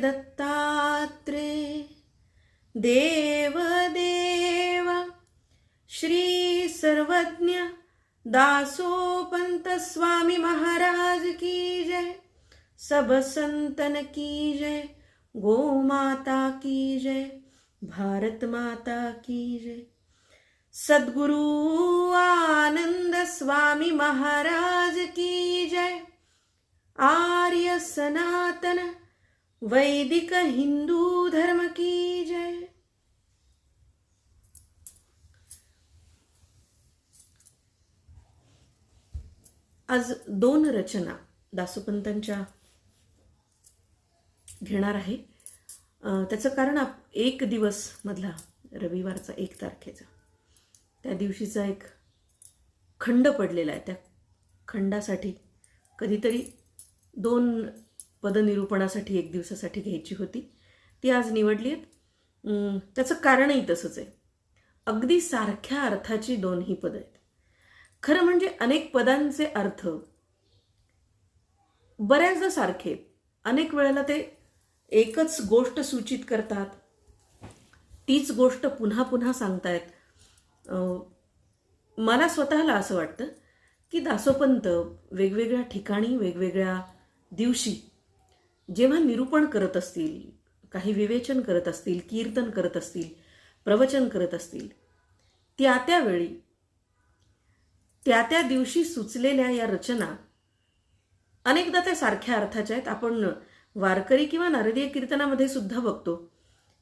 दत्तात्रे देवदेव श्री सर्वज्ञ दासोपंत स्वामी महाराज की जय। सब संतन की जय। गो माता की जय। भारत माता की जय। सद्गुरु आनंद स्वामी महाराज की जय। आर्य सनातन वैदिक हिंदू धर्म की जय। आज 2 रचना दासोपंतांच्या घेणार आहे। त्याचं कारण एक दिवस मधला रविवारचा 1 तारखेचा त्या दिवशीचा एक खंड पडलेला आहे। त्या खंडासाठी कधीतरी 2 पदनिरूपणासाठी 1 दिवसासाठी घ्यायची होती, ती आज निवडली आहेत। त्याचं कारणही तसंच आहे। अगदी सारख्या अर्थाची 2ही पदं आहेत। खरं म्हणजे अनेक पदांचे अर्थ बऱ्याचदा सारखे आहेत। अनेक वेळेला ते एकच गोष्ट सूचित करतात, तीच गोष्ट पुन्हा पुन्हा सांगतायत। मला स्वतःला असं वाटतं की दासोपंत वेगवेगळ्या ठिकाणी वेगवेगळ्या दिवशी जेव्हा निरूपण करत असतील, काही विवेचन करत असतील, कीर्तन करत असतील, प्रवचन करत असतील, त्या त्यावेळी त्या त्या दिवशी सुचलेल्या या रचना अनेकदा त्या सारख्या अर्थाच्या आहेत। आपण वारकरी किंवा नारदीय कीर्तनामध्ये सुद्धा बघतो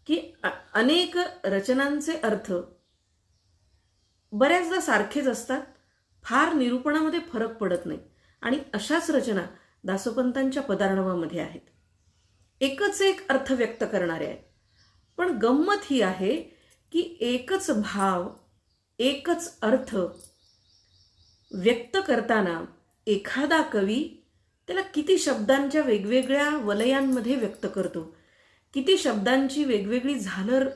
की अनेक रचनांचे अर्थ बऱ्याचदा सारखेच असतात, फार निरूपणामध्ये फरक पडत नाही। आणि अशाच रचना दासोपंतांच्या पदार्णवामध्ये आहेत। एकच एक अर्थ व्यक्त करणारे आहेत, पण गंमत ही आहे की एकच भाव, एकच अर्थ व्यक्त करताना एखादा कवी त्याला किती शब्दांच्या वेगवेगळ्या वलयांमध्ये व्यक्त करतो, किती शब्दांची वेगवेगळी झालर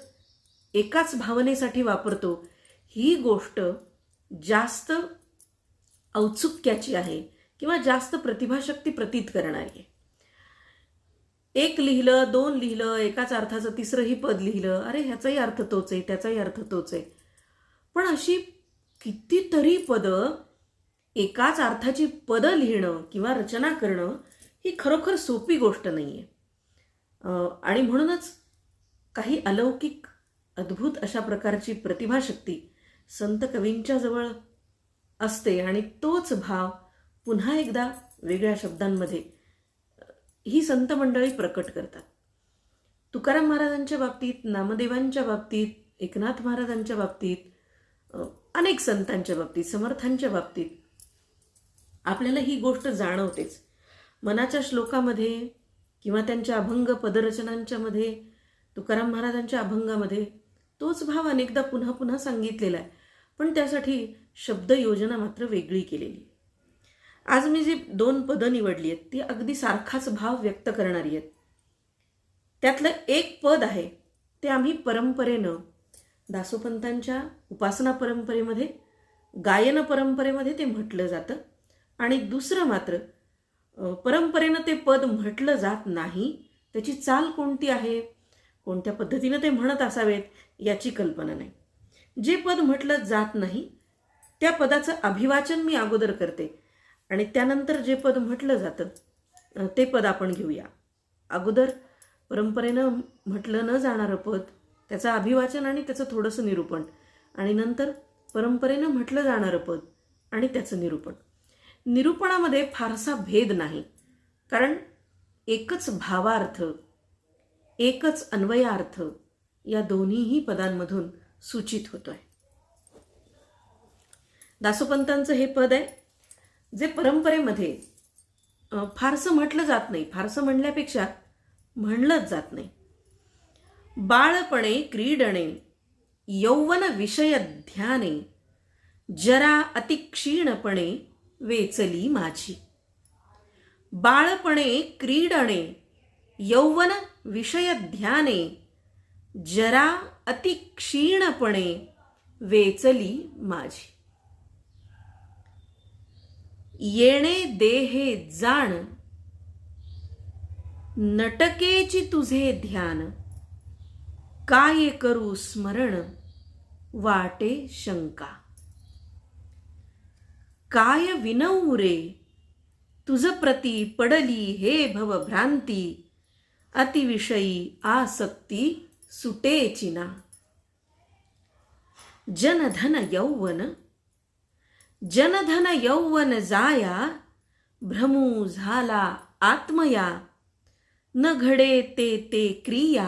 एकाच भावनेसाठी वापरतो, ही गोष्ट जास्त औत्सुक्याची आहे किंवा जास्त प्रतिभाशक्ती प्रतीत करणारी आहे। 1 लिहिलं, 2 लिहिलं, एकाच अर्थाचं 3रंही पद लिहिलं, अरे ह्याचाही अर्थ तोच आहे, त्याचाही अर्थ तोच आहे। पण अशी कितीतरी पदं, एकाच अर्थाची पदं लिहिणं किंवा रचना करणं ही खरोखर सोपी गोष्ट नाही आहे। आणि म्हणूनच काही अलौकिक अद्भुत अशा प्रकारची प्रतिभाशक्ती संत कवींच्या जवळ असते आणि तोच भाव पुन्हा एकदा वेगळ्या शब्दांमध्ये ही संत मंडळी प्रकट करतात। तुकाराम महाराजांच्या बाबतीत, नामदेवांच्या बाबतीत, एकनाथ महाराजांच्या बाबतीत, अनेक संतांच्या बाबतीत, समर्थांच्या बाबतीत आपल्याला ही गोष्ट जाणवतेच। मनाच्या श्लोकामध्ये किंवा त्यांच्या अभंग पदरचनांच्या मध्ये, तुकाराम महाराजांच्या अभंगामध्ये तोच भाव अनेकदा पुन्हा पुन्हा सांगितलेला आहे, पण त्यासाठी शब्द योजना मात्र वेगळी केलेली आहे। आज मी जी 2 पदं निवडली आहेत ती अगदी सारखाच भाव व्यक्त करणारी आहेत। त्यातलं एक पद आहे ते आम्ही परंपरेनं दासोपंतांच्या उपासना परंपरेमध्ये, गायन परंपरेमध्ये ते म्हटलं जातं, आणि दुसरं मात्र परंपरेनं ते पद म्हटलं जात नाही। त्याची चाल कोणती आहे, कोणत्या पद्धतीनं ते म्हणत असावेत याची कल्पना नाही। जे पद म्हटलं जात नाही त्या पदाचं अभिवाचन मी अगोदर करते आणि त्यानंतर जे पद म्हटलं जातं ते पद आपण घेऊया। अगोदर परंपरेनं म्हटलं न जाणारं पद, त्याचं अभिवाचन आणि त्याचं थोडंसं निरूपण, आणि नंतर परंपरेनं म्हटलं जाणारं पद आणि त्याचं निरूपण। निरूपणामध्ये फारसा भेद नाही, कारण एकच भावार्थ, एकच अन्वयार्थ या दोन्हीही पदांमधून सूचित होतोय। दासोपंतांचं हे पद आहे जे परंपरेमध्ये फारसं म्हटलं जात नाही, फारसं म्हणल्यापेक्षा म्हणलंच जात नाही। बाळपणे क्रीडणे यौवन विषय ध्याने, जरा अतिक्षीणपणे वेचली माझी। बाळपणे क्रीडणे यौवन विषय ध्याने, जरा अतिक्षीणपणे वेचली माझी। येणे देहे जाण नटकेची तुझे ध्यान, काय करू स्मरण, वाटे शंका. काय विनवू रे, तुझ प्रती पडली हे भवभ्रांती, अतिविषयी आसक्ती सुटेची ना. जनधन यौवन जाया, भ्रमू झाला आत्मया. न घडे ते क्रिया,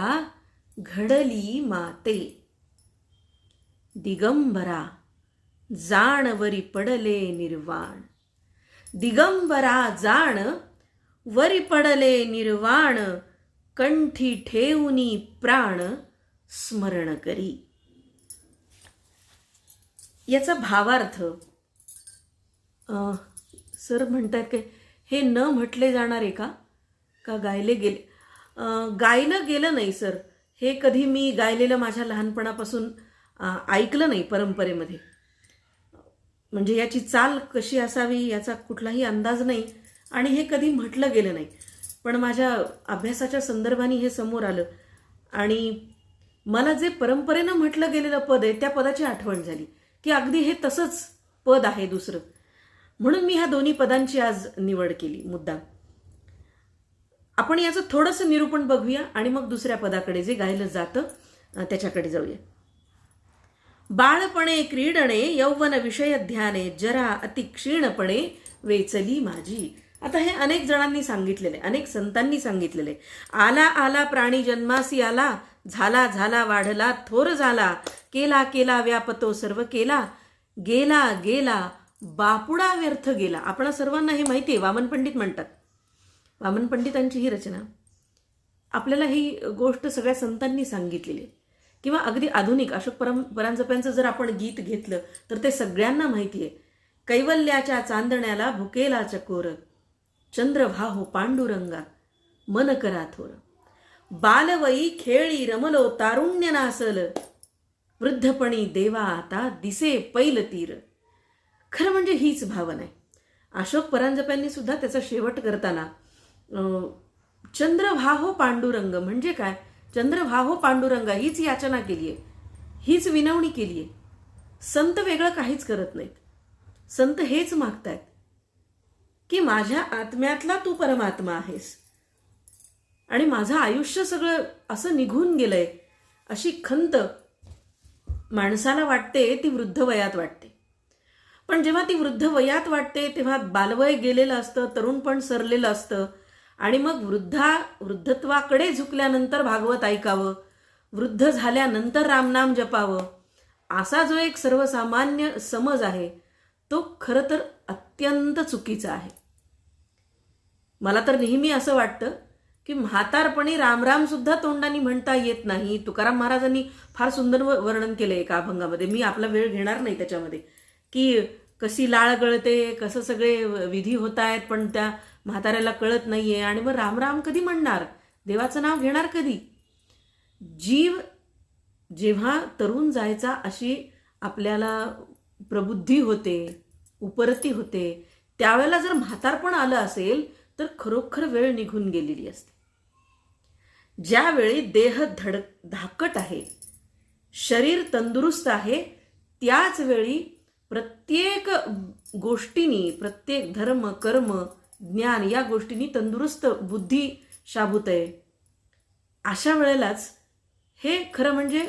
घडली माते. दिगंबरा जाण वरी पडले निर्वाण, दिगंबरा जाण वरी पडले निर्वाण. कंठी ठेवूनी प्राण स्मरण करी. याचा भावार्थ सर म्हणतात काय हे न म्हटले जाणार आहे का गायले गेले? गायलं गेलं नाही सर. हे कधी मी गायलेलं माझ्या लहानपणापासून ऐकलं नाही परंपरेमध्ये. म्हणजे याची चाल कशी असावी याचा कुठलाही अंदाज नाही आणि हे कधी म्हटलं गेलं नाही. पण माझ्या अभ्यासाच्या संदर्भाने हे समोर आलं आणि मला जे परंपरेनं म्हटलं गेलेलं पद आहे त्या पदाची आठवण झाली की अगदी हे तसंच पद आहे दुसरं. म्हणून मी ह्या दोन्ही पदांची आज निवड केली मुद्दाम. आपण याचं थोडंसं निरूपण बघूया आणि मग दुसऱ्या पदाकडे जे गायलं जातं त्याच्याकडे जाऊया. बाळपणे क्रीडणे यौवन विषय ध्याने, जरा अति क्षीणपणे वेचली माझी. आता हे अनेक जणांनी सांगितलेले, अनेक संतांनी सांगितलेले. आला आला प्राणी जन्मासी आला, झाला झाला वाढला थोर झाला. केला केला व्यापतो सर्व केला, गेला गेला बापुडा व्यर्थ गेला. आपण सर्वांना हे माहिती आहे, वामन पंडित म्हणतात. वामन पंडितांची ही रचना. आपल्याला ही गोष्ट सगळ्या संतांनी सांगितलेली आहे. किंवा अगदी आधुनिक अशोक परांजप्यांचं जर आपण गीत घेतलं तर ते सगळ्यांना माहिती आहे. कैवल्याच्या चांदण्याला भुकेला चकोर, चंद्र व्हाहो पांडुरंगा मन करा थोर. बालवयी खेळी रमलो तारुण्य नासल, वृद्धपणी देवा आता दिसे पैल तीर. खरं म्हणजे हीच भावना आहे. अशोक परांजप्यांनी सुद्धा त्याचा शेवट करताना चंद्र व्हाहो पांडुरंग म्हणजे काय, चंद्र व्हाहो पांडुरंगा हीच याचना केली आहे, हीच विनवणी केली आहे. संत वेगळं काहीच करत नाहीत. संत हेच मागतायत की माझ्या आत्म्यातला तू परमात्मा आहेस आणि माझं आयुष्य सगळं असं निघून गेलंय. अशी खंत माणसाला वाटते ती वृद्ध वयात वाटते. पण जेव्हा ती वृद्ध वयात वाटते तेव्हा बालवय गेलेलं असतं, तरुणपण सरलेलं असतं आणि मग वृद्धत्वाकडे झुकल्यानंतर भागवत ऐकावं, वृद्ध झाल्यानंतर रामनाम जपावं, असा जो एक सर्वसामान्य समज आहे तो खरं तर अत्यंत चुकीचा आहे. मला तर नेहमी असं वाटतं की म्हातारपणी रामराम सुद्धा तोंडाने म्हणता येत नाही. तुकाराम महाराजांनी फार सुंदर वर्णन केलं एका अभंगामध्ये. मी आपला वेळ घेणार नाही त्याच्यामध्ये, की कशी लाळ गळते, कसं सगळे विधी होत आहेत पण त्या म्हाताऱ्याला कळत नाहीये आणि मग रामराम कधी म्हणणार, देवाचं नाव घेणार कधी. जीव जेव्हा तरुण जायचा अशी आपल्याला प्रबुद्धी होते, उपरती होते, त्यावेळेला जर म्हातारपण आलं असेल तर खरोखर वेळ निघून गेलेली असते. ज्यावेळी देह धाकट आहे, शरीर तंदुरुस्त आहे, त्याच वेळी प्रत्येक गोष्टींनी, प्रत्येक धर्म कर्म ज्ञान या गोष्टींनी तंदुरुस्त बुद्धी शाबूत आहे. अशा वेळेलाच हे खरं म्हणजे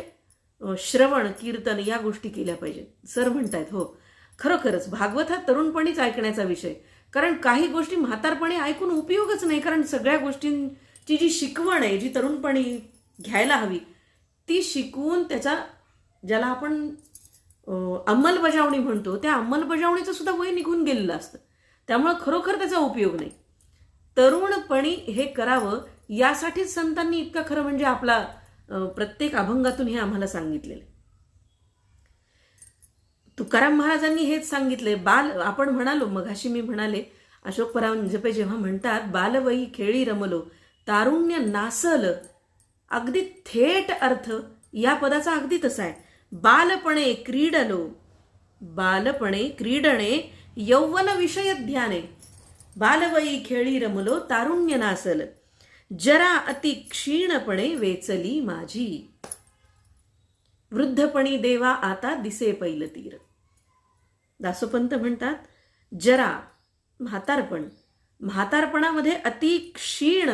श्रवण कीर्तन या गोष्टी केल्या पाहिजेत. सर म्हणतायत हो खरोखरच भागवत हा तरुणपणीच ऐकण्याचा विषय. कारण काही गोष्टी म्हातारपणी ऐकून उपयोगच नाही. कारण सगळ्या गोष्टींची जी शिकवण आहे, जी तरुणपणी घ्यायला हवी ती शिकवून त्याचा, ज्याला आपण अंमलबजावणी म्हणतो, त्या अंमलबजावणीचं सुद्धा वय निघून गेलेलं असतं. त्यामुळे खरोखर त्याचा उपयोग नाही. तरुणपणी हे करावं यासाठीच संतांनी इतकं खरं म्हणजे आपला प्रत्येक अभंगातून हे आम्हाला सांगितलेलं. तुकाराम महाराजांनी हेच सांगितले. आपण म्हणालो मघाशी मी म्हणाले अशोक परांजपे जेव्हा म्हणतात बालवयी खेळी रमलो तारुण्य नासल, अगदी थेट अर्थ या पदाचा अगदी तसा आहे. बालपणे क्रीडलो, बालपणे क्रीडणे यौवन विषय ध्याने, बालवयी खेळी रमलो तारुण्य नासल. जरा अति क्षीणपणे वेचली माझी. वृद्धपणी देवा आता दिसे पैलतीर. दासोपंत म्हणतात जरा म्हातारपण, म्हातारपणामध्ये अति क्षीण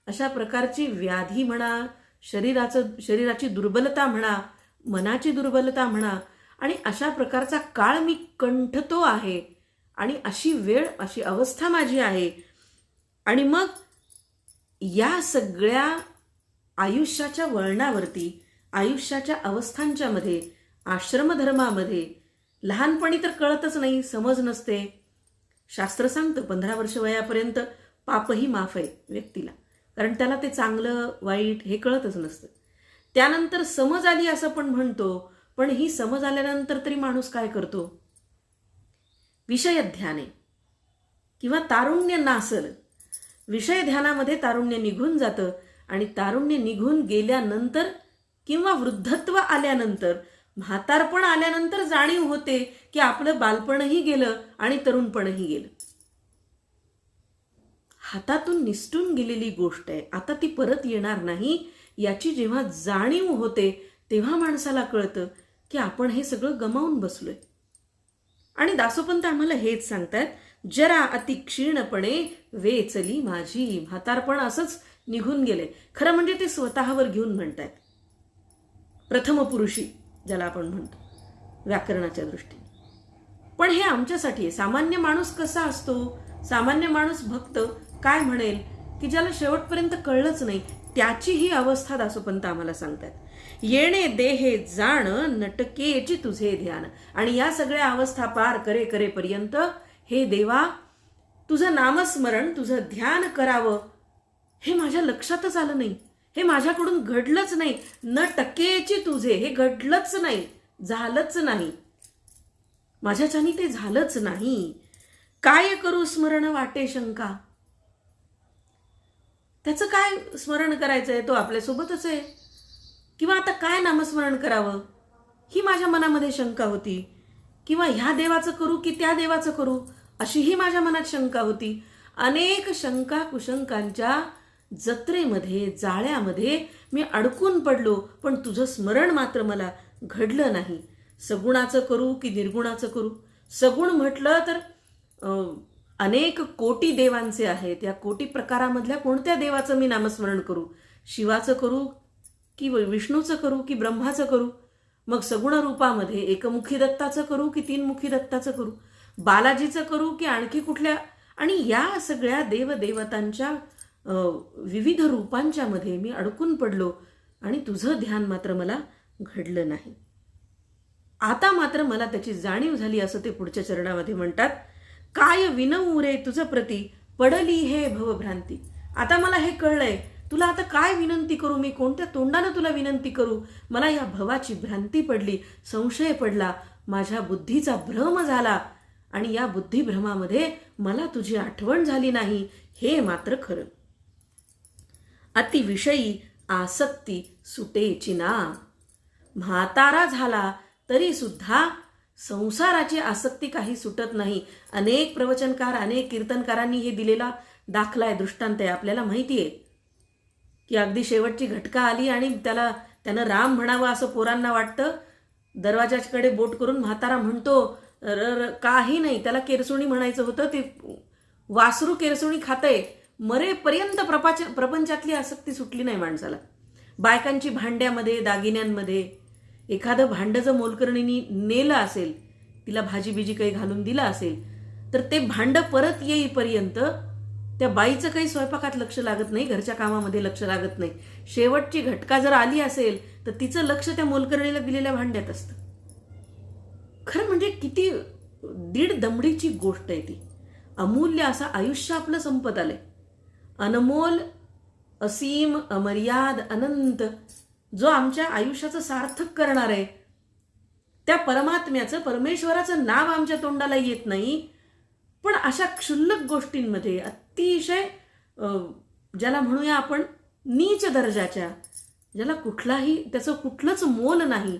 अशा प्रकारची व्याधी म्हणा, शरीराची दुर्बलता म्हणा, मनाची दुर्बलता म्हणा, आणि अशा प्रकारचा काळ मी कंठतो आहे आणि अशी वेळ, अशी अवस्था माझी आहे. आणि मग या सगळ्या आयुष्याच्या वळणावरती, आयुष्याच्या अवस्थांच्या मध्ये, आश्रमधर्मामध्ये लहानपणी तर कळतच नाही, समज नसते. शास्त्र सांगतं 15 वर्ष वयापर्यंत पापही माफ आहे व्यक्तीला, कारण त्याला ते चांगलं वाईट हे कळतच नसतं. त्यानंतर समज आली असं पण म्हणतो, पण ही समज आल्यानंतर तरी माणूस काय करतो? विषय ध्याने किंवा तारुण्य नासल. विषय ध्यानामध्ये तारुण्य निघून जातं आणि तारुण्य निघून गेल्यानंतर किंवा वृद्धत्व आल्यानंतर, म्हातारपण आल्यानंतर जाणीव होते की आपलं बालपणही गेलं आणि तरुणपणही गेलं. हातातून निसटून गेलेली गोष्ट आहे, आता ती परत येणार नाही. याची जेव्हा जाणीव होते तेव्हा माणसाला कळतं की आपण हे सगळं गमावून बसलोय. आणि दासोपंत आम्हाला हेच सांगतात, जरा अति क्षीणपणे वेचली माझी. म्हातारपण असंच निघून गेले. खरं म्हणजे ते स्वतःवर घेऊन म्हणतायत, प्रथम पुरुषी ज्याला आपण म्हणतो व्याकरणाच्या दृष्टीने. पण हे आमच्यासाठी आहे. सामान्य माणूस कसा असतो? सामान्य माणूस भक्त काय म्हणेल की ज्याला शेवटपर्यंत कळलंच नाही, त्याची ही अवस्था दासोपंत आम्हाला सांगतात. येणे देहे जाण नटकेची तुझे ध्यान. आणि या सगळ्या अवस्था पार करे करेपर्यंत हे देवा, तुझं नामस्मरण, तुझं ध्यान करावं हे माझ्या लक्षातच आलं नाही. हे माझ्याकडून घडलंच नाही. न टकेची तुझे, हे घडलंच नाही, झालंच नाही, माझ्याच्यानी ते झालंच नाही. काय करू स्मरण वाटे शंका. त्याचं काय स्मरण करायचंय? तो आपल्यासोबतच आहे. किंवा आता काय नामस्मरण करावं ही माझ्या मनामध्ये शंका होती. किंवा ह्या देवाचं करू की त्या देवाचं करू अशीही माझ्या मनात शंका होती. अनेक शंका कुशंकांच्या जत्रेमध्ये, जाळ्यामध्ये मी अडकून पडलो, पण तुझं स्मरण मात्र मला घडलं नाही. सगुणाचं करू की निर्गुणाचं करू? सगुण म्हटलं तर अनेक कोटी देवांचे आहेत. या कोटी प्रकारामधल्या कोणत्या देवाचं मी नामस्मरण करू? शिवाचं करू की विष्णूचं करू की ब्रह्माचं करू? मग सगुण रूपामध्ये एकमुखी दत्ताचं करू की तीनमुखी दत्ताचं करू? बालाजीचं करू की आणखी कुठल्या? आणि या सगळ्या देवदेवतांच्या विविध रूपांच्या मध्ये मी अडकून पडलो आणि तुझं ध्यान मात्र मला घडलं नाही. आता मात्र मला त्याची जाणीव झाली, असं ते पुढच्या चरणामध्ये म्हणतात. काय विनवू रे तुझं प्रती पडली हे भवभ्रांती. आता मला हे कळलंय, तुला आता काय विनंती करू मी? कोणत्या तोंडानं तुला विनंती करू? मला या भवाची भ्रांती पडली, संशय पडला, माझ्या बुद्धीचा भ्रम झाला आणि या बुद्धिभ्रमामध्ये मला तुझी आठवण झाली नाही, हे मात्र खरं. अतिविषयी आसक्ती सुटेची ना. म्हातारा झाला तरी सुद्धा संसाराची आसक्ती काही सुटत नाही. अनेक प्रवचनकार, अनेक कीर्तनकारांनी हे दिलेला दाखला आहे, दृष्टांत आहे. आपल्याला माहिती आहे की अगदी शेवटची घटका आली आणि त्यानं राम म्हणावं असं पोरांना वाटतं. दरवाजाकडे बोट करून म्हातारा म्हणतो काही नाही, त्याला केरसुणी म्हणायचं होतं, ते वासरू केरसुणी खातंय. मरेपर्यंत प्रपंचातली आसक्ती सुटली नाही माणसाला. बायकांची भांड्यामध्ये, दागिन्यांमध्ये एखादं भांडं जर मोलकरणीने नेलं असेल, तिला भाजी बिजी काही घालून दिलं असेल, तर ते भांडं परत येईपर्यंत त्या बाईचं काही स्वयंपाकात लक्ष लागत नाही, घरच्या कामामध्ये लक्ष लागत नाही. शेवटची घटका जर आली असेल तर तिचं लक्ष त्या मोलकरणीला दिलेल्या भांड्यात असतं. खरं म्हणजे किती दीड दमडीची गोष्ट आहे ती. अमूल्य असं आयुष्य आपलं संपत आलंय. अनमोल, असीम, अमर्याद, अनंत जो आमच्या आयुष्याचं सार्थक करणार आहे, त्या परमात्म्याचं, परमेश्वराचं नाव आमच्या तोंडाला येत नाही. पण अशा क्षुल्लक गोष्टींमध्ये अतिशय ज्याला म्हणूया आपण नीच दर्जाच्या, ज्याला त्याचं कुठलंच मोल नाही,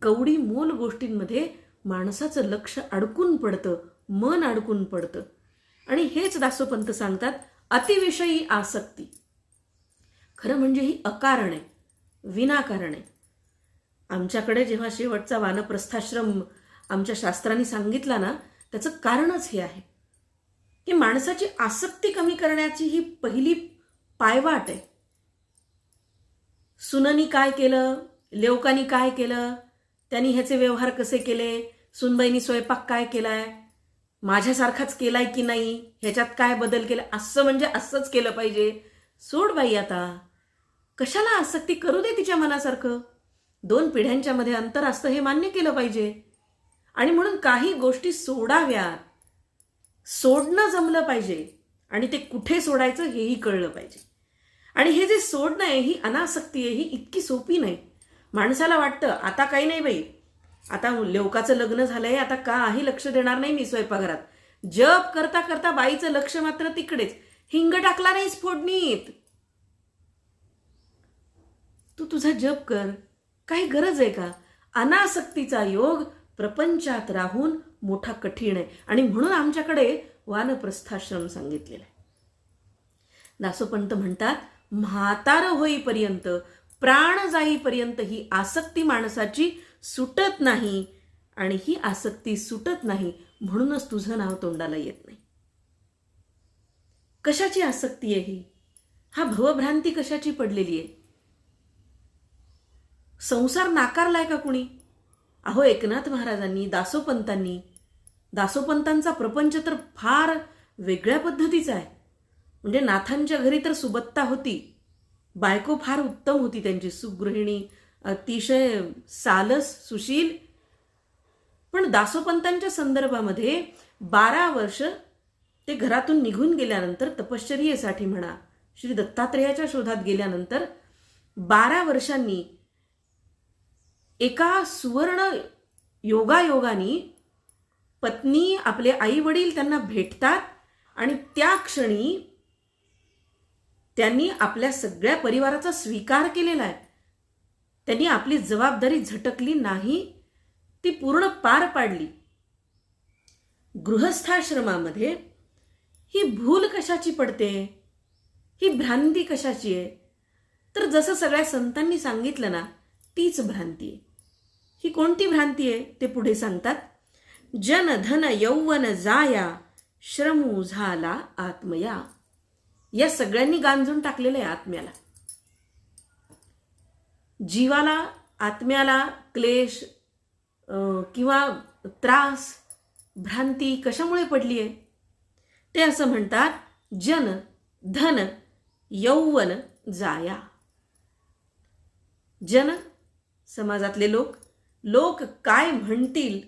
कवडी मोल गोष्टींमध्ये माणसाचं लक्ष अडकून पडतं, मन अडकून पडतं. आणि हेच दासोपंत सांगतात, अतिविषयी आसक्ती. खरं म्हणजे ही अकारण आहे, विनाकारण आहे. आमच्याकडे जेव्हा शेवटचा वानप्रस्थाश्रम आमच्या शास्त्रांनी सांगितला ना, त्याचं कारणच हे आहे की माणसाची आसक्ती कमी करण्याची ही पहिली पायवाट आहे. सुननी काय केलं, लेवकानी काय केलं, त्यांनी ह्याचे व्यवहार कसे केले, सुनबाईनी स्वयंपाक काय केलाय, माझ्यासारखाच केलाय की नाही, ह्याच्यात काय बदल केला, असं म्हणजे असंच केलं पाहिजे. सोड बाई आता, कशाला आसक्ती करू दे तिच्या मनासारखं. 2 पिढ्यांच्या मध्ये अंतर असतं हे मान्य केलं पाहिजे. आणि म्हणून काही गोष्टी सोडाव्यात, सोडणं जमलं पाहिजे आणि ते कुठे सोडायचं हेही कळलं पाहिजे. आणि हे जे सोडणं आहे, ही अनासक्ती आहे, ही इतकी सोपी नाही. माणसाला वाटतं आता काही नाही बाई, आता लेवकाचं लग्न झालंय, आता काही लक्ष देणार नाही मी स्वयंपाकघरात. जप करता करता बाईचं लक्ष मात्र तिकडेच. हिंग टाकला नाहीस फोडणीत, तू तुझा जप कर, काही गरज आहे का. अनासक्तीचा योग प्रपंचात राहून मोठा कठीण आहे. आणि म्हणून आमच्याकडे वानप्रस्थाश्रम सांगितलेला आहे. दासोपंत म्हणतात, म्हातार होईपर्यंत, प्राण जाईपर्यंत ही आसक्ती माणसाची सुटत नाही. आणि ही आसक्ती सुटत नाही म्हणूनच तुझं नाव तोंडाला येत नाही. कशाची आसक्ती आहे ही? हा भवभ्रांती कशाची पडलेली आहे? संसार नाकारलाय का कुणी? अहो, एकनाथ महाराजांनी, दासोपंतांचा प्रपंच तर फार वेगळ्या पद्धतीचा आहे. म्हणजे नाथांच्या घरी तर सुबत्ता होती, बायको फार उत्तम होती त्यांची, सुगृहिणी, अतिशय सालस, सुशील. पण दासोपंतांच्या संदर्भामध्ये 12 वर्ष ते घरातून निघून गेल्यानंतर, तपश्चर्येसाठी म्हणा, श्री दत्तात्रेयाच्या शोधात गेल्यानंतर 12 वर्षांनी एका सुवर्ण योगायोगाने पत्नी, आपले आई वडील त्यांना भेटतात. आणि त्या क्षणी त्यांनी आपल्या सगळ्या परिवाराचा स्वीकार केलेला आहे. त्यांनी आपली जबाबदारी झटकली नाही, ती पूर्ण पार पाडली. गृहस्थाश्रमामध्ये ही भूल कशाची पडते, ही भ्रांती कशाची आहे? तर जसं सगळ्या संतांनी सांगितलं ना, तीच भ्रांती आहे. ही कोणती भ्रांती आहे ते पुढे सांगतात. जन धन यौवन जाया, श्रमू झाला आत्मया. या सगळ्यांनी गांजून टाकलेलं आहे आत्म्याला. जीवाला, आत्म्याला क्लेश किंवा त्रास, भ्रांती कशामुळे पडली आहे? ते असं म्हणतात, जन धन यौवन जाया. जन, समाजातले लोक, लोक काय म्हणतील,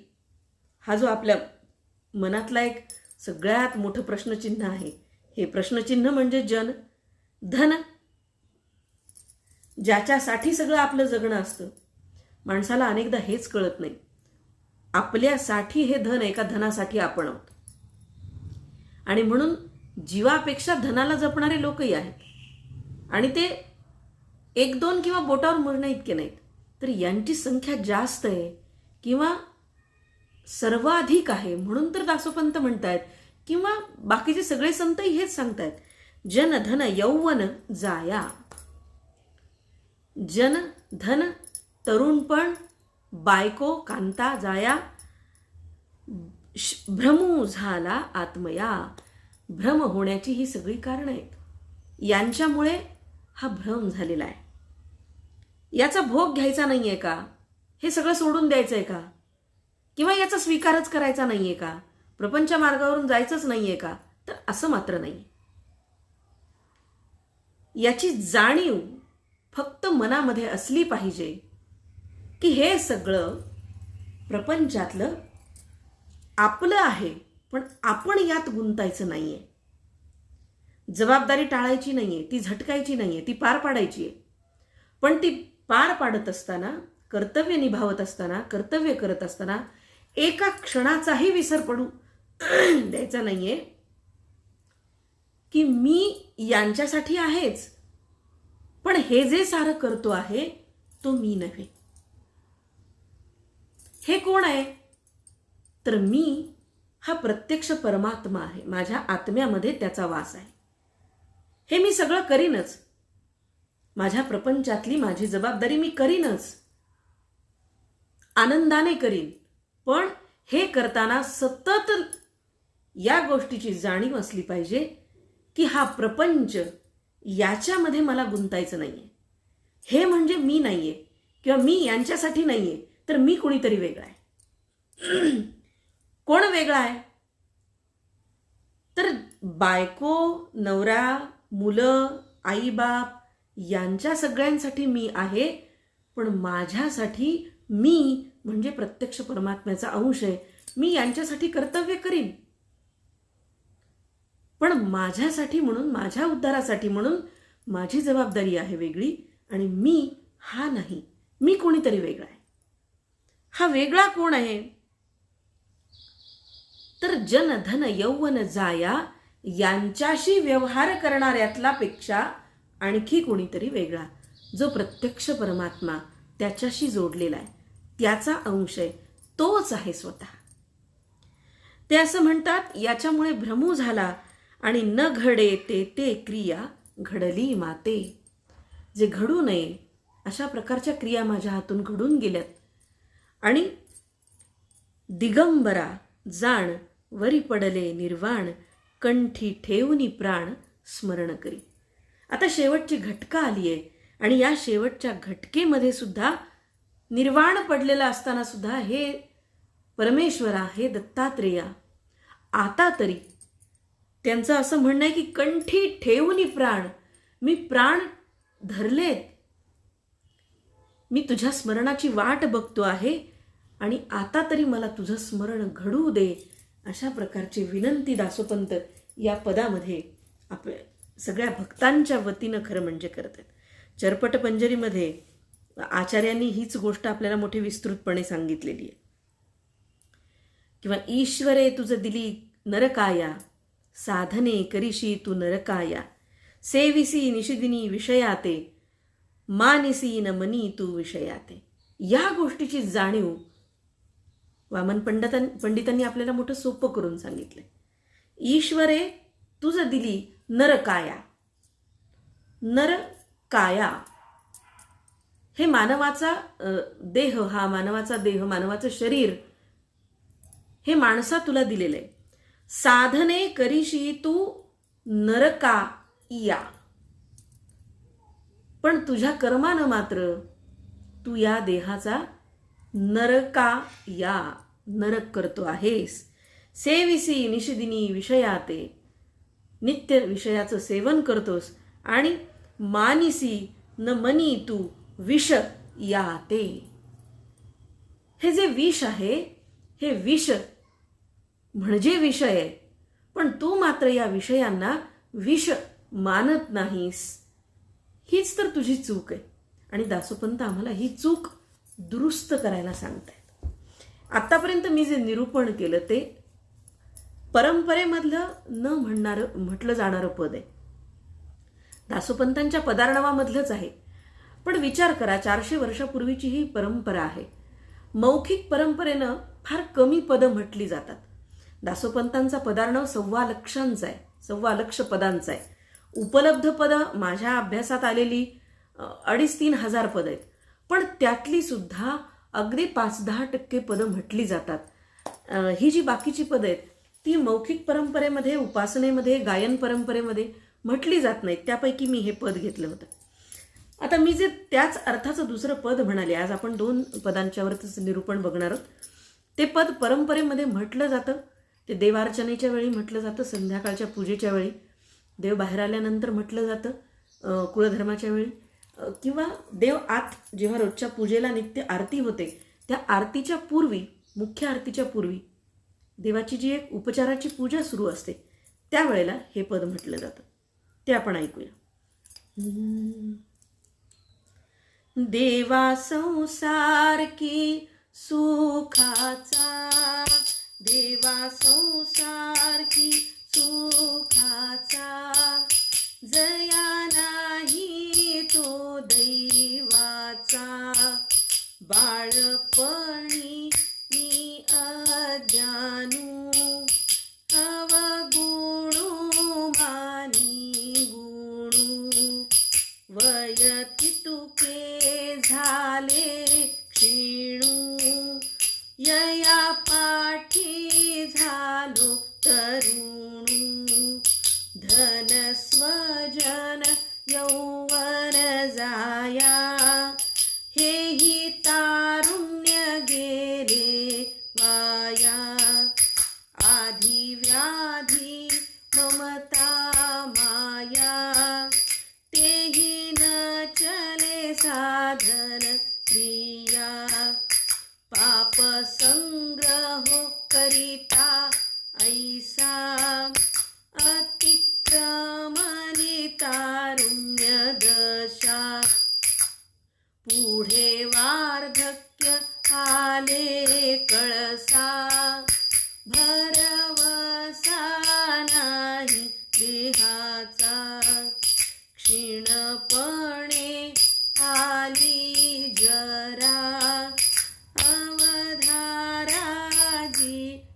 हा जो आपल्या मनातला एक सगळ्यात मोठं प्रश्नचिन्ह आहे. हे प्रश्नचिन्ह म्हणजे जन. धन, ज्याच्यासाठी सगळं आपलं जगणं असतं. माणसाला अनेकदा हेच कळत नाही, आपल्यासाठी हे धन आहे का धनासाठी आपण आहोत. आणि म्हणून जीवापेक्षा धनाला जपणारे लोकही आहेत. आणि ते 1-2 किंवा बोटावर मोजण्या इतके नाहीत, तर यांची संख्या जास्त आहे किंवा सर्वाधिक आहे. म्हणून तर दासोपंत म्हणतायत किंवा बाकीचे सगळे संतही हेच सांगतायत, जन धन यौवन जाया. जन धन, तरुणपण, बायको, कांता जाया. भ्रमू झाला आत्मया. भ्रम होण्याची ही सगळी कारणं आहेत. यांच्यामुळे हा भ्रम झालेला आहे. याचा भोग घ्यायचा नाहीये का? हे सगळं सोडून द्यायचंय का? किंवा याचा स्वीकारच करायचा नाहीये का? प्रपंच मार्गावरून जायचंच नाहीये का? तर असं मात्र नाही. याची जाणीव फक्त मनामध्ये असली पाहिजे की हे सगळं प्रपंचातलं आपलं आहे, पण आपण यात गुंतायचं नाहीये. जबाबदारी टाळायची नाहीये, ती झटकायची नाहीये, ती पार पाडायची आहे. पण ती पार पाडत असताना, कर्तव्य निभावत असताना, कर्तव्य करत असताना एका क्षणाचाही विसर पडू द्यायचा नाहीये की मी यांच्यासाठी आहेच, पण हे जे सारं करतो आहे तो मी नव्हे. हे कोण आहे? तर मी हा प्रत्यक्ष परमात्मा आहे. माझ्या आत्म्यामध्ये त्याचा वास आहे. हे मी सगळं करीनच. माझ्या प्रपंचातली माझी जबाबदारी मी करीनच, आनंदाने करीन. पण हे करताना सतत या गोष्टीची जाणीव असली पाहिजे की हा प्रपंच याच्यामध्ये मला गुंतायचं नाहीये. हे म्हणजे मी नाहीये किंवा मी यांच्यासाठी नाहीये, तर मी कोणीतरी वेगळा आहे. कोण वेगळा आहे? तर बायको, नवरा, मुलं, आईबाप यांच्या सगळ्यांसाठी मी आहे. पण माझ्यासाठी मी म्हणजे प्रत्यक्ष परमात्म्याचा अंश आहे. मी यांच्यासाठी कर्तव्य करीन, पण माझ्यासाठी म्हणून, माझ्या उद्धारासाठी म्हणून माझी जबाबदारी आहे वेगळी आणि मी हा नाही, मी कोणीतरी वेगळा आहे. हा वेगळा कोण आहे? तर जन धन यौवन जाया यांच्याशी व्यवहार करणाऱ्यातला पेक्षा आणखी कोणीतरी वेगळा, जो प्रत्यक्ष परमात्मा त्याच्याशी जोडलेला आहे, त्याचा अंश आहे, तोच आहे स्वतः. ते असं म्हणतात, याच्यामुळे भ्रमू झाला आणि न घडे ते क्रिया घडली माते. जे घडू नये अशा प्रकारच्या क्रिया माझ्या हातून घडून गेल्यात. आणि दिगंबरा जाण वरी पडले निर्वाण कंठी ठेवूनी प्राण स्मरण करी. आता शेवटची घटका आली आहे आणि या शेवटच्या घटकेमध्ये सुद्धा निर्वाण पडलेला असताना सुद्धा हे परमेश्वरा, हे दत्तात्रेया, आता तरी त्यांचं असं म्हणणं आहे की कंठी ठेवूनी प्राण, मी प्राण धरलेत, मी तुझ्या स्मरणाची वाट बघतो आहे आणि आता तरी मला तुझं स्मरण घडू दे. अशा प्रकारची विनंती दासोपंत या पदामध्ये आपल्या सगळ्या भक्तांच्या वतीनं खरं म्हणजे करतात. चरपट पंजरीमध्ये आचार्यांनी हीच गोष्ट आपल्याला मोठी विस्तृतपणे सांगितलेली आहे. किंवा ईश्वरे तुझ दिली नरकाया, साधने करीशी तू नरकाया, सेविसी निशिदिनी विषयाते, मानिसी न मनी तू विषयाते. या गोष्टीची जाणीव वामन पंडितांनी आपल्याला मोठं सोपं करून सांगितलंय. ईश्वरे तुझ दिली नरकाया. नरकाया हे मानवाचा देह, हा मानवाचा देह, मानवाचं शरीर हे माणसा तुला दिलेलं आहे. साधने करीशी तू नरकाया, पण तुझ्या कर्मानं मात्र तू या देहाचा नरकाया, नरक करतो आहेस. सेविसी निशिदिनी विषयाते, नित्य विषयाचं सेवन करतोस आणि मानिसी न मनी तू विष याते. हे जे विष आहे, हे विष म्हणजे विषय आहे, पण तू मात्र या विषयांना विष मानत नाहीस. हीच तर तुझी चूक आहे. आणि दासोपंत आम्हाला ही चूक दुरुस्त करायला सांगतायत. आतापर्यंत मी जे निरूपण केलं ते परंपरेमधलं न म्हटलं जाणारं पद आहे, दासोपंतांच्या पदार्णवामधलंच आहे. पण विचार करा, 400 वर्षापूर्वीची ही परंपरा आहे. मौखिक परंपरेनं फार कमी पदं म्हटली जातात. दासोपंतांचा पदार्णव 1.25 लक्षांचा आहे, 1.25 लक्ष पदांचा आहे. उपलब्ध पदं माझ्या अभ्यासात आलेली 2,500-3,000 हजार पदं आहेत. पण त्यातली सुद्धा अगदी 5-10% पदं म्हटली जातात. ही जी बाकीची पदं आहेत ती मौखिक परंपरेमध्ये, उपासनेमध्ये, गायन परंपरेमध्ये म्हटली जात नाहीत. त्यापैकी मी हे पद घेतलं होतं. आता मी जे त्याच अर्थाचं दुसरं पद म्हणाले, आज आपण 2 पदांच्यावरच निरूपण बघणार आहोत. ते पद परंपरेमध्ये म्हटलं जातं. ते देवार्चनेच्या वेळी म्हटलं जातं, संध्याकाळच्या पूजेच्या वेळी, देव बाहेर आल्यानंतर म्हटलं जातं, कुळधर्माच्या वेळी, किंवा देव आत जेव्हा रोजच्या पूजेला नित्य आरती होते त्या आरतीच्या पूर्वी, मुख्य आरतीच्या पूर्वी देवाची जी एक उपचाराची पूजा सुरू असते त्यावेळेला हे पद म्हटलं जातं. ते आपण ऐकूया. देवा संसार की सुखाचा, देवा संसार की सुखाचा, जया नाही तो दैवाचा, बाळपणी मी अज्ञानू, अवगुणू मानी गुणू, धन स्वजन यौवन जाया, हेही तारुण्य गेले वाया. आधी व्याधी ममता माया, तेही न चले साधन क्रिया. पाप संग्रहो करिता ऐसा, अतिक्रमणी तारुण्य दशा. पुढे वार्धक्य आले कळसा, भरवसा नाही देहाचा. क्षीणपणे आली जरा, अवधाराजी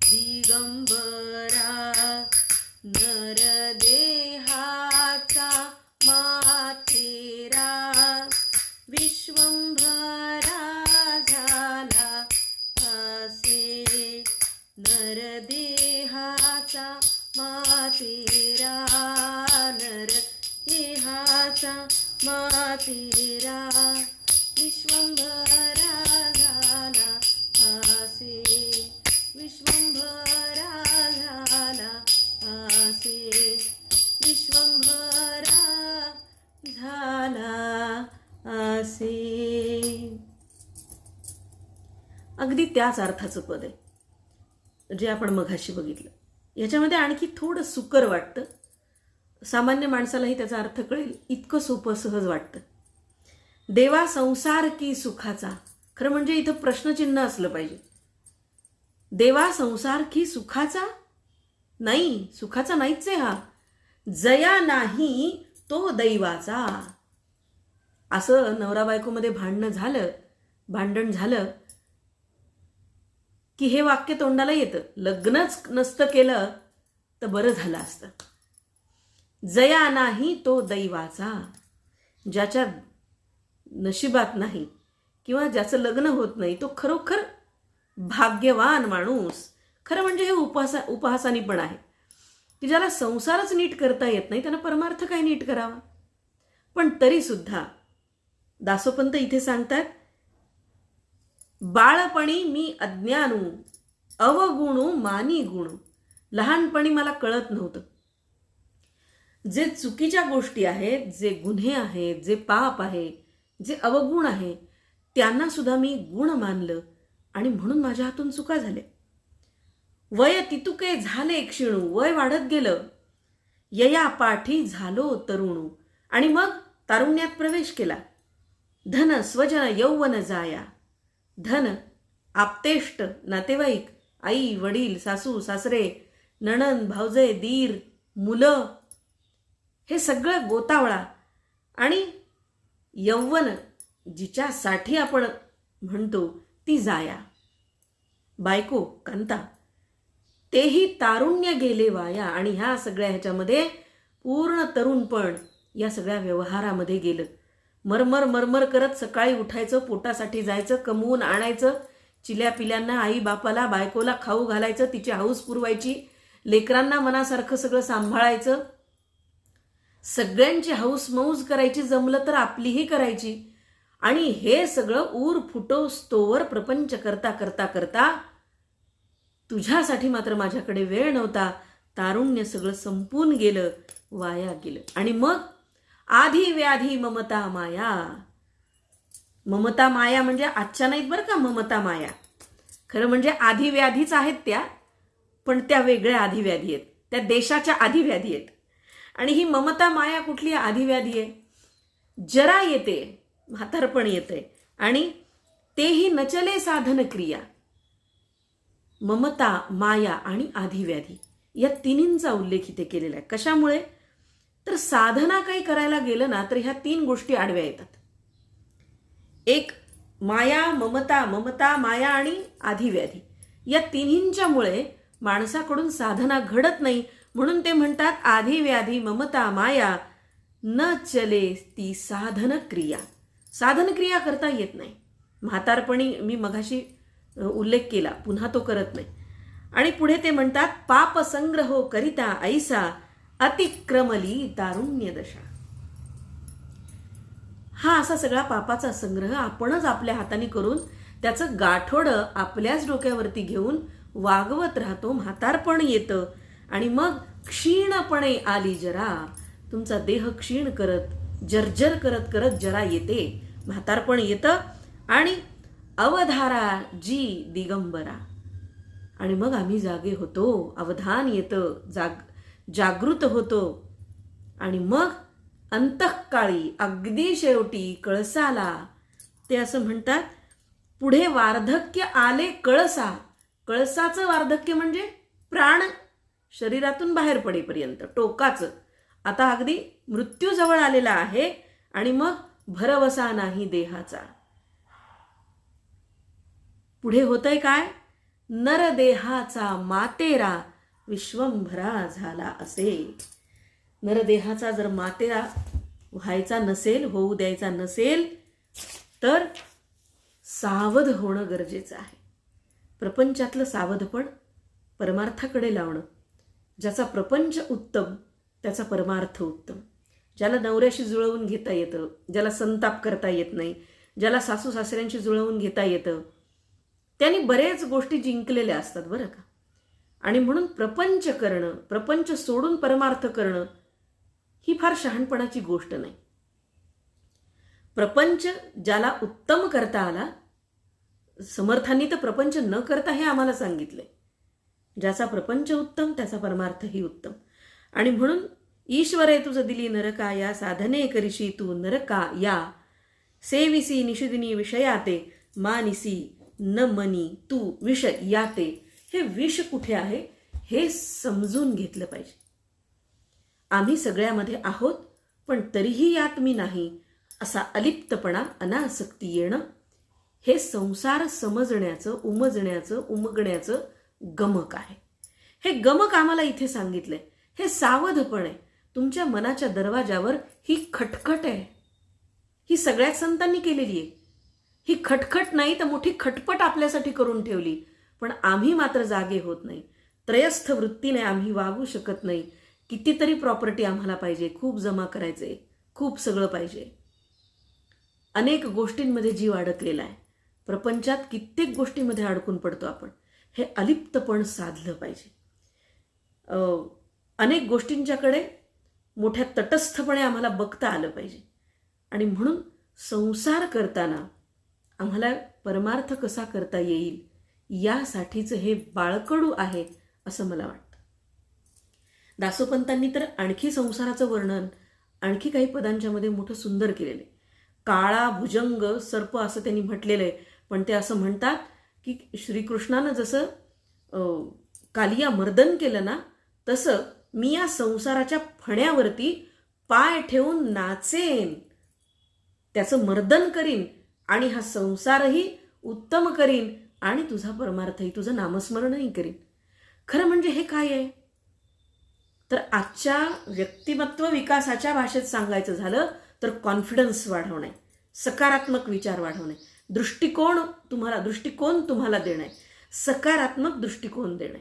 दिगंबरा. नरदेहाचा मातेरा, विश्वंभरा झाला असे. नरदेहाचा मातेरा, नरदेहाचा मातेरा, विश्वंभरा झाला असे. विश्वंभरा झाला असे, विश्वंभरा झाला असे. अगदी त्याच अर्थाचं पद आहे जे आपण मघाशी बघितलं. याच्यामध्ये आणखी थोडं सुकर वाटतं. सामान्य माणसालाही त्याचा अर्थ कळेल इतकं सोपं सहज वाटतं. देवा संसार की सुखाचा. खरं म्हणजे इथं प्रश्नचिन्ह असलं पाहिजे. देवा संसार की सुखाचा नाही, सुखाचा नाहीच आहे हा. जया नाही तो दैवाचा. असं नवरा बायकोमध्ये भांडण झालं की हे वाक्य तोंडाला येतं. लग्नच नसतं केलं तर बरं झालं असतं. जया नाही तो दैवाचा. ज्याच्या नशिबात नाही किंवा ज्याचं लग्न होत नाही तो खरोखर भाग्यवान माणूस. खरं म्हणजे हे उपहासानी पण आहे की ज्याला संसारच नीट करता येत नाही त्यानं परमार्थ काय नीट करावा. पण तरी सुद्धा दासोपंत इथे सांगतात, बाळपणी मी अज्ञानू अवगुणू मानी गुणू. लहानपणी मला कळत नव्हतं. जे चुकीच्या गोष्टी आहेत, जे गुन्हे आहेत, जे पाप आहे, जे अवगुण आहे, त्यांना सुद्धा मी गुण मानलं आणि म्हणून माझ्या हातून चुका झाल्या. वय तितुके झाले क्षीणू. वय वाढत गेलं. यया पाठी झालो तरुणू. आणि मग तारुण्यात प्रवेश केला. धन स्वजन यौवन जाया. धन, आप्तेष्ट, नातेवाईक, आई वडील, सासू सासरे, नणंद भावजे, दीर, मुलं, हे सगळं गोतावळा. आणि यौवन जिच्यासाठी आपण म्हणतो ती जाया, बायको कांता, तेही तारुण्य गेले वाया. आणि ह्या सगळ्या ह्याच्यामध्ये पूर्ण तरुणपण या सगळ्या व्यवहारामध्ये गेलं. मरमर मरमर करत सकाळी उठायचं, पोटासाठी जायचं, कमवून आणायचं, चिल्या पिल्यांना, आई बापाला, बायकोला खाऊ घालायचं, तिची हौस पुरवायची, लेकरांना मनासारखं सगळं सांभाळायचं, सगळ्यांची हौस मौज करायची, जमलं तर आपलीही करायची. आणि हे सगळं ऊर फुटो स्तोवर प्रपंच करता करता करता तुझ्यासाठी मात्र माझ्याकडे वेळ नव्हता. तारुण्य सगळं संपून गेलं, वाया गेलं. आणि मग आधी व्याधी ममता माया. ममता माया म्हणजे आजच्या नाहीत बरं का. ममता माया खरं म्हणजे आधी व्याधीच आहेत त्या, पण त्या वेगळ्या आधी व्याधी आहेत, त्या देशाच्या आधी व्याधी आहेत. आणि ही ममता माया कुठली आधी व्याधी आहे? जरा येते, म्हातारपण येते, आणि तेही नचले साधन क्रिया. ममता, माया आणि आधी व्याधी या तिन्हींचा उल्लेख इथे केलेला आहे. कशामुळे? तर साधना काही करायला गेलं ना तर ह्या तीन गोष्टी आडव्या येतात. एक माया, ममता, ममता माया आणि आधी व्याधी या तिन्हींच्यामुळे माणसाकडून साधना घडत नाही. म्हणून ते म्हणतात आधी व्याधी ममता माया न चले ती साधन क्रिया. साधन क्रिया करता येत नाही. म्हातारपणी मी मघाशी उल्लेख केला, पुन्हा तो करत नाही. आणि पुढे ते म्हणतात पाप संग्रहो करिता ऐसा अतिक्रमली तारुण्य दशा. हा असा सगळा पापाचा संग्रह आपणच आपल्या हाताने करून त्याचं गाठोडं आपल्याच डोक्यावरती घेऊन वागवत राहतो. म्हातारपण येतं आणि मग क्षीणपणे आली जरा. तुमचा देह क्षीण करत जर्जर करत करत जरा येते, म्हातारपण येतं आणि अवधारा जी दिगंबरा. आणि मग आम्ही जागे होतो, अवधान येतं, जागृत होतो. आणि मग अंतःकाळी अगदी शेवटी कळसाला ते असं म्हणतात, पुढे वार्धक्य आले कळसा. कळसाचं वार्धक्य म्हणजे प्राण शरीरातून बाहेर पडेपर्यंत, टोकाचं. आता अगदी मृत्यू जवळ आलेला आहे आणि मग भरवसा नाही देहाचा. पुढे होतंय काय, नरदेहाचा मातेरा विश्वंभरा झाला असे. नरदेहाचा जर मातेरा व्हायचा नसेल, होऊ द्यायचा नसेल, तर सावध होणं गरजेचं आहे. प्रपंचातलं सावधपण परमार्थाकडे लावणं. ज्याचा प्रपंच उत्तम त्याचा परमार्थ उत्तम. ज्याला नवऱ्याशी जुळवून घेता येतं, ज्याला संताप करता येत नाही, ज्याला सासू सासऱ्यांशी जुळवून घेता येतं, त्यांनी बरेच गोष्टी जिंकलेल्या असतात बरं का. आणि म्हणून प्रपंच करणं, प्रपंच सोडून परमार्थ करणं ही फार शहाणपणाची गोष्ट नाही. प्रपंच ज्याला उत्तम करता आला, समर्थांनी तर प्रपंच न करता हे आम्हाला सांगितले. ज्याचा प्रपंच उत्तम त्याचा परमार्थही उत्तम. आणि म्हणून ईश्वरे तुझ दिली नरका या, साधने करिशी तू नरका या. सेविसी निषिदिनी विषयाते, मानिसी न मनी तू विष याते. हे विष कुठे आहे हे समजून घेतलं पाहिजे. आम्ही सगळ्यामध्ये आहोत, पण तरीही यात मी नाही असा अलिप्तपणा, अनासक्ती येणं, हे संसार समजण्याचं, उमजण्याचं, उमगण्याचं गमक आहे. हे गमक आम्हाला इथे सांगितलंय. हे सावधपण आहे. तुमच्या मनाच्या दरवाजावर ही खटखट आहे. ही सगळ्याच संतांनी केलेली आहे. ही खटखट नाही तर मोठी खटपट आपल्यासाठी करून ठेवली. पण आम्ही मात्र जागे होत नाही. त्रयस्थ वृत्तीने आम्ही वागू शकत नाही. कितीतरी प्रॉपर्टी आम्हाला पाहिजे, खूप जमा करायचे, खूप सगळं पाहिजे. अनेक गोष्टींमध्ये जीव अडकलेला आहे. प्रपंचात कित्येक गोष्टींमध्ये अडकून पडतो आपण. हे अलिप्तपण साधलं पाहिजे. अनेक गोष्टींच्याकडे मोठ्या तटस्थपणे आम्हाला बघता आलं पाहिजे. आणि म्हणून संसार करताना आम्हाला परमार्थ कसा करता येईल यासाठीचं हे बाळकडू आहे असं मला वाटतं. दासोपंतांनी तर आणखी संसाराचं वर्णन आणखी काही पदांच्या मध्ये मोठं सुंदर केलेलं आहे. काळा भुजंग सर्प असं त्यांनी म्हटलेलं आहे. पण ते असं म्हणतात की श्रीकृष्णानं जसं कालिया मर्दन केलं ना, तसं मी या संसाराच्या फण्यावरती पाय ठेवून नाचेन, त्याचं मर्दन करीन आणि हा संसारही उत्तम करीन आणि तुझा परमार्थही, तुझं नामस्मरणही करीन. खरं म्हणजे हे काय आहे तर आजच्या व्यक्तिमत्व विकासाच्या भाषेत सांगायचं झालं तर कॉन्फिडन्स वाढवणे, सकारात्मक विचार वाढवणे, दृष्टिकोन तुम्हाला देणे, सकारात्मक दृष्टिकोन देणे.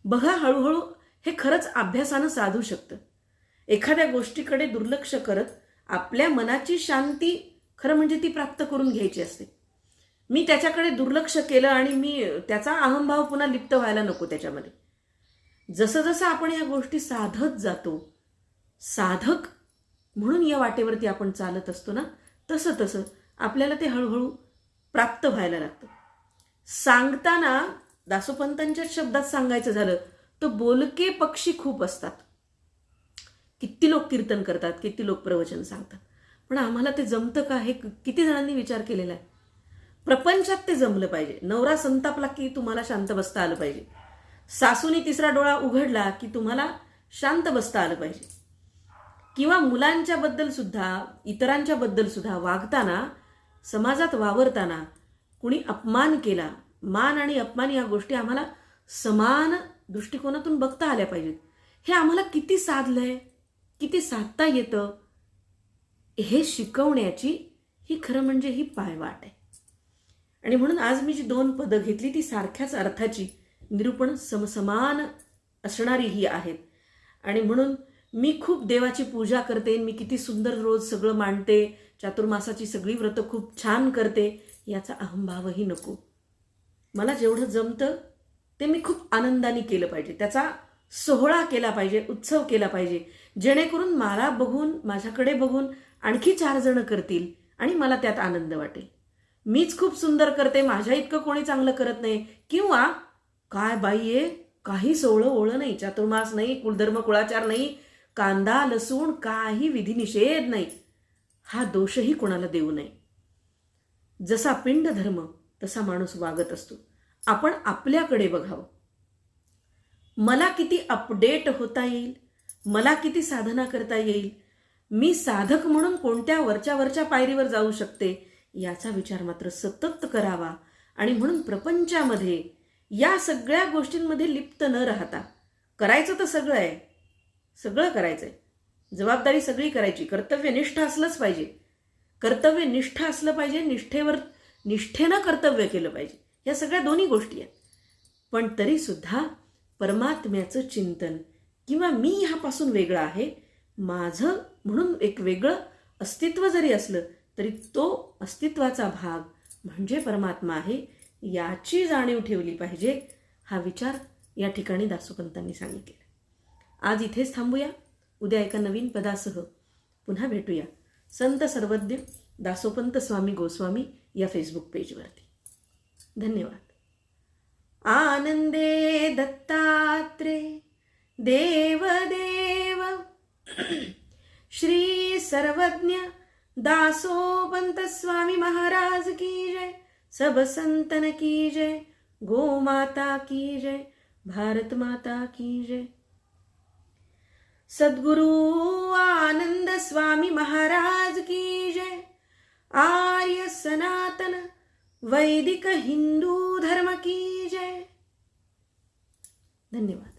बघा, हळूहळू हे खरंच अभ्यासानं साधू शकतं. एखाद्या गोष्टीकडे दुर्लक्ष करत आपल्या मनाची शांती खरं म्हणजे ती प्राप्त करून घ्यायची असते. मी त्याच्याकडे दुर्लक्ष केलं आणि मी त्याचा अहंभाव पुन्हा लिप्त व्हायला नको त्याच्यामध्ये. जसं जसं आपण या गोष्टी साधत जातो, साधक म्हणून या वाटेवरती आपण चालत असतो ना, तसं तसं आपल्याला ते हळूहळू प्राप्त व्हायला लागतं. सांगताना दासोपंतांच्या शब्दात सांगायचं झालं तर बोलके पक्षी खूप असतात. किती लोक कीर्तन करतात, किती लोक प्रवचन सांगतात, पण आम्हाला ते जमतं का हे किती जणांनी विचार केलेला आहे. प्रपंचात ते जमलं पाहिजे. नवरा संतापला की तुम्हाला शांत बसता आलं पाहिजे. सासूनी तिसरा डोळा उघडला की तुम्हाला शांत बसता आलं पाहिजे. किंवा मुलांच्या बद्दल सुद्धा, इतरांच्या बद्दल सुद्धा वागताना, समाजात वावरताना कुणी अपमान केला, मान आणि अपमान या गोष्टी आम्हाला समान दृष्टिकोनातून बघता आल्या पाहिजेत. हे आम्हाला किती साधलंय, किती साधता येतं हे शिकवण्याची ही खरं म्हणजे ही पायवाट आहे. आणि म्हणून आज मी जी 2 पदं घेतली ती सारख्याच अर्थाची, निरूपण समसमान असणारी ही आहेत. आणि म्हणून मी खूप देवाची पूजा करते, मी किती सुंदर रोज सगळं मांडते, चातुर्मासाची सगळी व्रतं खूप छान करते, याचा अहंभावही नको. मला जेवढं जमतं ते मी खूप आनंदाने केलं पाहिजे, त्याचा सोहळा केला पाहिजे, उत्सव केला पाहिजे, जेणेकरून मला बघून, माझ्याकडे बघून आणखी 4 जण करतील आणि मला त्यात आनंद वाटेल. मीच खूप सुंदर करते, माझ्या इतकं कोणी चांगलं करत नाही, किंवा काय बाई आहे, काही सोहळं ओळं नाही, चातुर्मास नाही, कुलधर्म कुळाचार नाही, कांदा लसूण काही विधिनिषेध नाही, हा दोषही कोणाला देऊ नये. जसा पिंड धर्म तसा माणूस वागत असतो. आपण आपल्याकडे बघावं. मला किती अपडेट होता येईल, मला किती साधना करता येईल, मी साधक म्हणून कोणत्या वरच्या पायरीवर जाऊ शकते, याचा विचार मात्र सतत करावा. आणि म्हणून प्रपंचामध्ये या सगळ्या गोष्टींमध्ये लिप्त न राहता, करायचं तर सगळं आहे, सगळं करायचंय, जबाबदारी सगळी करायची, कर्तव्यनिष्ठ असलंच पाहिजे, कर्तव्यनिष्ठ असलं पाहिजे, निष्ठेनं कर्तव्य केलं पाहिजे, या सगळ्या दोन्ही गोष्टी आहेत. पण तरीसुद्धा परमात्म्याचं चिंतन, किंवा मी ह्यापासून वेगळं आहे, माझं म्हणून एक वेगळं अस्तित्व जरी असलं तरी तो अस्तित्वाचा भाग म्हणजे परमात्मा आहे, याची जाणीव ठेवली पाहिजे. हा विचार या ठिकाणी दासोपंतांनी सांगितले. आज इथेच थांबूया. उद्या एका नवीन पदासह पुन्हा भेटूया. संत सर्वज्ञ दासोपंत स्वामी गोस्वामी या फेसबुक पेजवरती. धन्यवाद. आनंदे दत्तात्रे देवदेव श्री सर्वज्ञ दासोपंत स्वामी महाराज की जय. सब संतन की जय. गो माता की जय. भारत माता की जय. सद्गुरु आनंद स्वामी महाराज की जय. आर्य सनातन वैदिक हिंदू धर्म की जय. धन्यवाद.